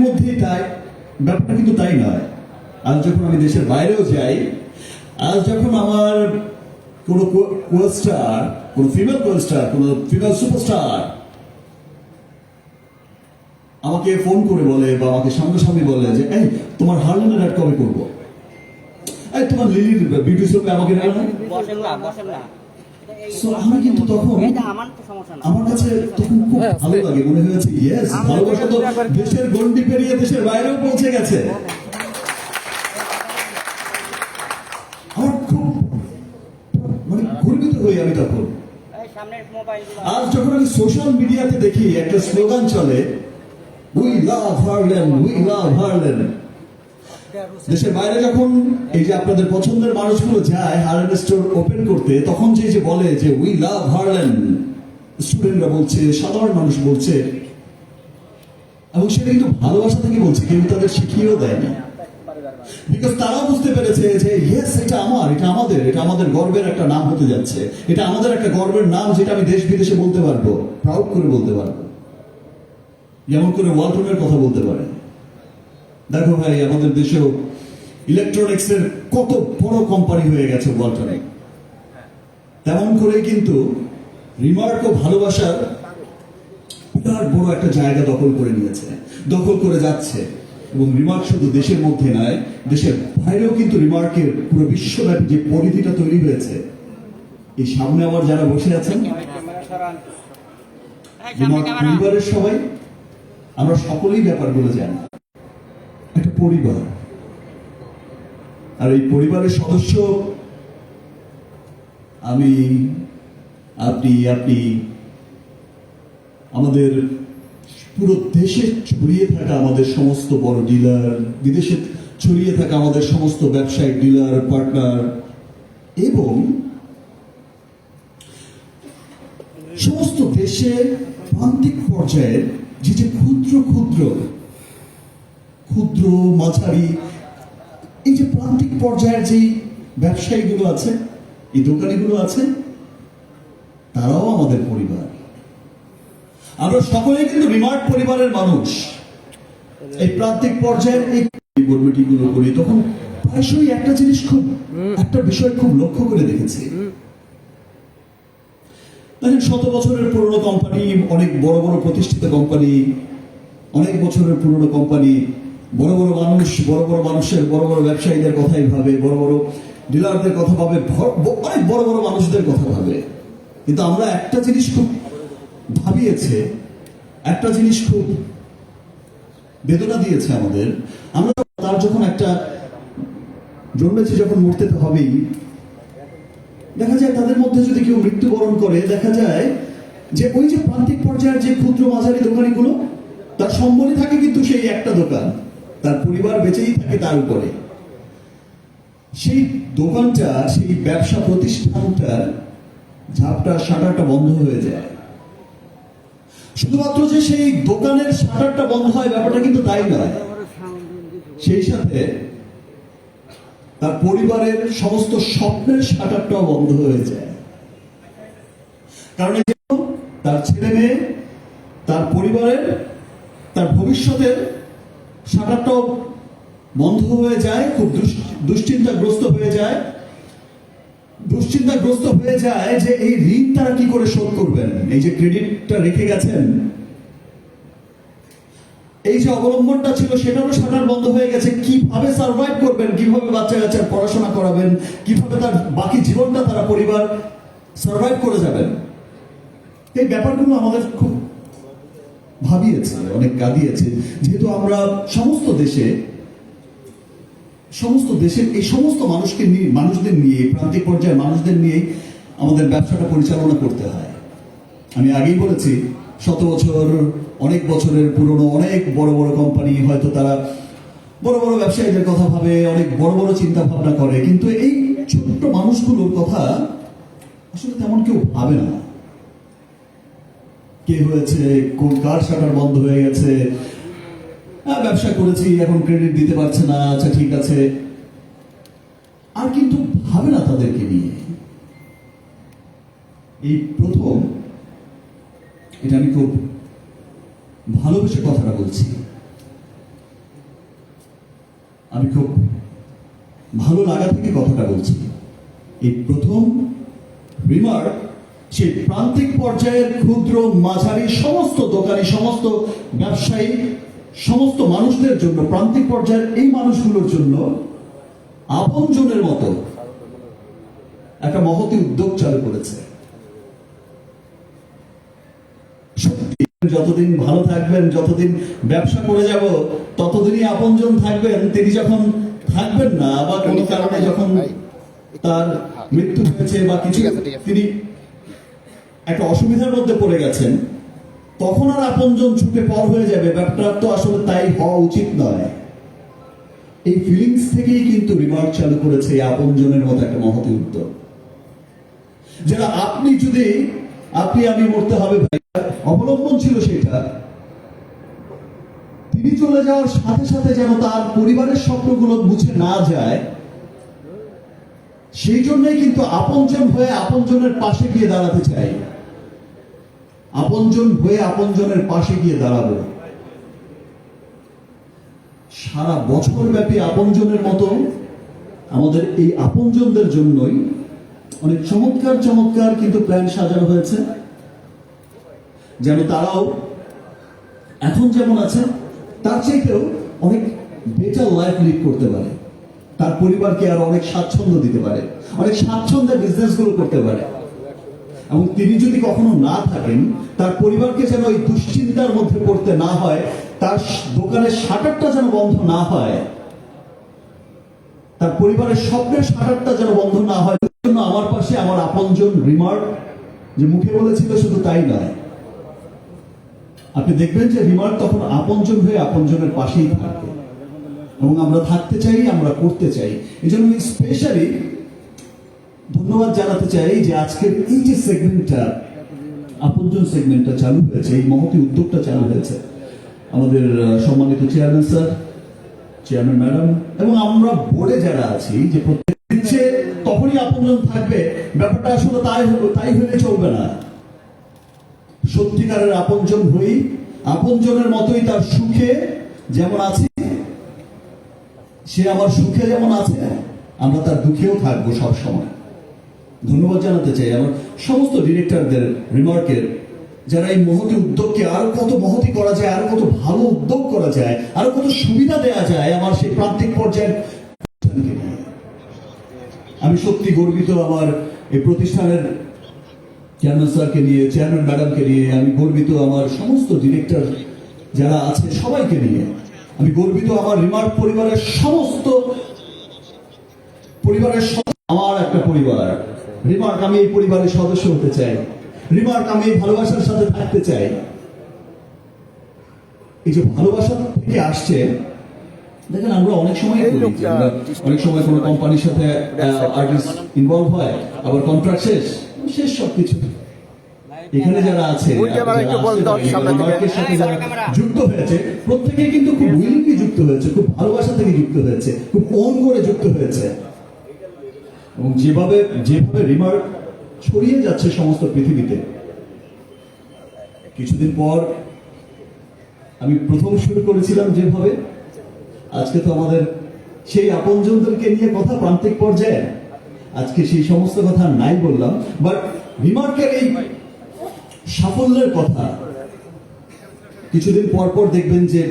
মধ্যেই তাই, ব্যাপারটা কিন্তু তাই নয়। আজ যখন আমি দেশের বাইরেও যাই, আজ যখন আমার কোনো কোস্টার, কোনো ফিমেল কোস্টার, কোনো ফিমেল সুপারস্টার আমাকে ফোন করে বলে বা আমাকে সামনাসামনি বলে যে এই তোমার হারলেনের অ্যাড কবে করবো, এই তোমার লিলির বিউটি শপে আমাকে আমি কিন্তু তখন আমার কাছে তখন খুব ভালো লাগে, মনে হয়েছে ইয়েস, ভালোবাসা তো দেশের গন্ডি পেরিয়ে দেশের বাইরেও পৌঁছে গেছে। আমার খুব মানে গর্বিত হই আমি তখন। আজ যখন আমি সোশ্যাল মিডিয়াতে দেখি একটা স্লোগান চলে, we love Harland, we love Harland. দেশের বাইরে যখন এই যে আপনাদের পছন্দের মানুষগুলো যায় হারল্যান্ড স্টোর ওপেন করতে, তখন যে বলে যে উই লাভ হারল্যান্ড, স্টুডেন্টরা বলছে, সাধারণ মানুষ বলছে, এবং সেটা কিন্তু ভালোবাসা থেকে বলছে, কেউ তাদের শিখিয়েও দেয়নি। বিকজ তারা বুঝতে পেরেছে যে ইয়েস, এটা আমার, এটা আমাদের, এটা আমাদের গর্বের একটা নাম হতে যাচ্ছে, এটা আমাদের একটা গর্বের নাম, যেটা আমি দেশ বিদেশে বলতে পারবো, প্রাউড করে বলতে পারবো, যেমন করে ওয়ালটনের কথা বলতে পারে। দেখো ভাই, আমাদের দেশেও ইলেকট্রনিক্স এর কত বড় কোম্পানি হয়ে গেছে ওয়ালটনে, তেমন করে কিন্তু রিমার্কও ভালোবাসার বিরাট বড় একটা জায়গা দখল করে নিয়েছে, দখল করে যাচ্ছে। এবং রিমার্ক শুধু দেশের মধ্যে নয়, দেশের বাইরেও কিন্তু রিমার্কের পুরো বিশ্বব্যাপী যে পরিধিটা তৈরি হয়েছে, এই সামনে আমার যারা বসে আছেন রিমার্ক পরিবারের সবাই, আমরা সকলেই ব্যাপারগুলো জানি। একটা পরিবার, আর এই পরিবারের সদস্য আমি, আপনি, আমাদের পুরো দেশে ছড়িয়ে থাকা আমাদের সমস্ত বড় ডিলার, বিদেশে ছড়িয়ে থাকা আমাদের সমস্ত ব্যবসায়িক ডিলার পার্টনার, এবং সমস্ত দেশে প্রান্তিক পর্যায়ের যে ক্ষুদ্র ক্ষুদ্র ক্ষুদ্র মাঝারি এই যে প্রান্তিক পর্যায়ের যে ব্যবসায়ীগুলো আছে, এই দোকানিগুলো আছে, তারাও আমাদের পরিবার। আমরা সকলেই কিন্তু রিমার্ক পরিবারের মানুষ। এই প্রান্তিক পর্যায়ের এই মিটিংগুলো করি, তখন প্রায়শই একটা বিষয় খুব লক্ষ্য করে দেখেছি। দেখেন, 100 বছরের পুরনো কোম্পানি, অনেক বড় বড় প্রতিষ্ঠিত কোম্পানি, অনেক বছরের পুরনো কোম্পানি, বড় বড় মানুষ, বড় বড় মানুষের, বড় বড় ব্যবসায়ীদের কথাই ভাবে, বড় বড় ডিলারদের কথা ভাবে, অনেক বড় বড় মানুষদের কথা ভাবে। কিন্তু আমরা একটা জিনিস খুব ভাবিয়েছে, একটা জিনিস খুব বেদনা দিয়েছে আমাদের। আমরা তার যখন একটা জন্মেছে, যখন মরতে তো হবেই, দেখা যায় তাদের মধ্যে যদি কেউ মৃত্যুবরণ করে, দেখা যায় যে ওই যে প্রান্তিক পর্যায়ের যে ক্ষুদ্র মাঝারি দোকানিগুলো, তার সম্বলে থাকে কিন্তু সেই একটা দোকান, তার পরিবার বেঁচেই থাকে তার উপরে। সেই দোকানটা, সেই ব্যবসা প্রতিষ্ঠানটার ঝাপটা, শাটারটা বন্ধ হয়ে যায়। শুধুমাত্র যে সেই দোকানের শাটারটা বন্ধ হয়, ব্যাপারটা কিন্তু তাই নয়, সেই সাথে তার পরিবারের সমস্ত স্বপ্নের শাটারটাও বন্ধ হয়ে যায়। কারণ তার ছেলে মেয়ে, তার পরিবারের, তার ভবিষ্যতের শাটারটাও বন্ধ হয়ে যায়, খুব দুশ্চিন্তাগ্রস্ত হয়ে যায় যে এই ঋণ তারা কি করে শোধ করবেন, এই যে ক্রেডিটটা রেখে গেছেন, এই যে অবলম্বনটা ছিল, সেটারও শাটার বন্ধ হয়ে গেছে। কিভাবে সার্ভাইভ করবেন, কিভাবে বাচ্চা কাচ্চার পড়াশোনা করাবেন, কিভাবে তার বাকি জীবনটা তারা পরিবার সার্ভাইভ করে যাবেন, এই ব্যাপারগুলো আমাদের খুব ভাবিয়েছে, অনেক কাঁদিয়েছে। যেহেতু আমরা সমস্ত দেশের এই সমস্ত মানুষদের নিয়ে, প্রান্তিক পর্যায়ের মানুষদের নিয়ে আমাদের ব্যবসাটা পরিচালনা করতে হয়। আমি আগেই বলেছি, 100 বছর, অনেক বছরের পুরনো অনেক বড় বড় কোম্পানি, হয়তো তারা বড় বড় ব্যবসায়ীদের কথা ভাবে, অনেক বড় বড় চিন্তা ভাবনা করে, কিন্তু এই ছোট্ট মানুষগুলোর কথা আসলে তেমন কেউ ভাবে না। কে হয়েছে, কোন কার শাটার বন্ধ হয়ে গেছে, ব্যবসা করেছি, এখন ক্রেডিট দিতে পারছে না, আচ্ছা ঠিক আছে, আর কিন্তু ভাবে না তাদেরকে নিয়ে। এই প্রথম, এটা আমি খুব ভালোবেসে কথাটা বলছি, আমি খুব ভালো লাগা থেকে কথাটা বলছি। এই প্রথম রিমার্ক সেই প্রান্তিক পর্যায়ের ক্ষুদ্র মাঝারি সমস্ত দোকানি, সমস্ত ব্যবসায়ী, সমস্ত মানুষদের জন্য, প্রান্তিক পর্যায়ের এই মানুষগুলোর জন্য আপনজনের মতো একটা মহতি উদ্যোগ চালু করেছে। সত্যি যতদিন ভালো থাকবেন, যতদিন ব্যবসা করে যাব, ততদিনই আপনজন থাকবেন। তিনি যখন থাকবেন না বা কোনো কারণে যখন তার মৃত্যু হয়েছে বা কিছু, তিনি একটা অসুবিধার মধ্যে পড়ে গেছেন, তখন আর আপনজন ছুটে পর হয়ে যাবে। ব্যাপারটা তো আসলে তাই হওয়া উচিত নয়। এই ফিলিংস থেকেই কিন্তু রিমার্ক চালু করেছে এই আপনজনের মতো একটা মহতি উদ্যোগ, যেটা আপনি আমি মরতে হবে ভাই অবলম্বন ছিল সেটা। তিনি চলে যাওয়ার সাথে সাথে যেন তার পরিবারের স্বপ্নগুলো মুছে না যায়, সেই জন্যই কিন্তু আপনজন হয়ে আপনজনের পাশে গিয়ে দাঁড়াতে চাই। আপনজন হয়ে আপনজনের পাশে গিয়ে দাঁড়াবো। সারা বছর ব্যাপী আপনজনের মতো আমাদের এই আপনজনদের জন্যই অনেক চমৎকার চমৎকার কিন্তু প্ল্যান সাজানো হয়েছে, যেন তারাও এখন যেমন আছে তার চাইতেও অনেক বেটার লাইফ লিড করতে পারে, তার পরিবারকে আরো অনেক স্বাচ্ছন্দ্য দিতে পারে, অনেক স্বাচ্ছন্দ্যে বিজনেস গুলো করতে পারে। এবং তিনি যদি কখনো না থাকেন, তার পরিবারকে যেন ওই দুশ্চিন্তার মধ্যে পড়তে না হয়, তার দোকানের শাটারটা যেন বন্ধ না হয়, তার পরিবারের স্বপ্নের শাটারটা যেন বন্ধ না হয়। জন্য আমার পাশে আমার আপনজন রিমার্ক যে মুখে বলেছিল শুধু তাই নয়, আপনি দেখবেন যে রিমার্ক তখন আপনজন হয়ে আপনজনের পাশেই থাকবে। এবং আমরা থাকতে চাই, আমরা করতে চাই। এই জন্য আমি স্পেশালি ধন্যবাদ জানাতে চাই যে আজকের এই যে সেগমেন্টটা, আপনজন সেগমেন্টটা চালু হয়েছে, এই মহতি উদ্যোগটা চালু হয়েছে, আমাদের সম্মানিত চেয়ারম্যান স্যার, চেয়ারম্যান ম্যাডাম এবং আমরা বোর্ডে যারা আছি, যে প্রত্যেক দিচ্ছে তখনই আপনজন থাকবে, ব্যাপারটা আসলে তাই হলে চলবে না। সত্যিকারের আপনজন হই, আপনজনের মতোই তার সুখে যেমন আছি, সে আমার সুখে যেমন আছে, আমরা তার দুঃখেও থাকবো সব সময়। ধন্যবাদ জানাতে চাই আমার সমস্ত ডিরেক্টরদের, রিমার্কের, যারা এই মহতি উদ্যোগকে আরো কত মহতি করা যায়, আরো কত ভালো উদ্যোগ করা যায়, আরো কত সুবিধা দেওয়া যায় আমার সেই প্রান্তিক পর্যায়ের। আমি সত্যি গর্বিত আমার এই প্রতিষ্ঠানের চেয়ারম্যান স্যারকে নিয়ে, চেয়ারম্যান ম্যাডামকে নিয়ে। আমি গর্বিত আমার সমস্ত ডিরেক্টর যারা আছে সবাইকে নিয়ে। আমি গর্বিত আমার রিমার্ক পরিবারের সমস্ত আমার একটা পরিবার রিমার্ক। আমি এই পরিবারের সদস্য হতে চাই। রিমার্ক আমি এই ভালোবাসার সাথে থাকতে চাই। এই যে ভালোবাসা থেকে আসছে, দেখেন আমরা অনেক সময় অনেক সময় কোনো কোম্পানির সাথে আর্টিস্ট ইনভলভ হয়, আবার কন্ট্রাক্ট শেষ সবকিছু। এখানে যারা আছে যুক্ত হয়েছে, প্রত্যেকে কিন্তু খুব উইলিংলি যুক্ত হয়েছে, খুব ভালোবাসা থেকে যুক্ত হয়েছে, খুব ওন করে যুক্ত হয়েছে। এবং যেভাবে রিমার্ক ছড়িয়ে যাচ্ছে সমস্ত পৃথিবীতে, কিছুদিন পর আমি প্রথম শুরু করেছিলাম যেভাবে, আজকে তো আমাদের সেই আপনজনদেরকে নিয়ে কথা প্রান্তিক পর্যায়ে, আজকে সেই সমস্ত কথা নাই বললাম, বাট রিমার্কের এই সাফল্যের কথা কিছুদিন পর দেখবেন যে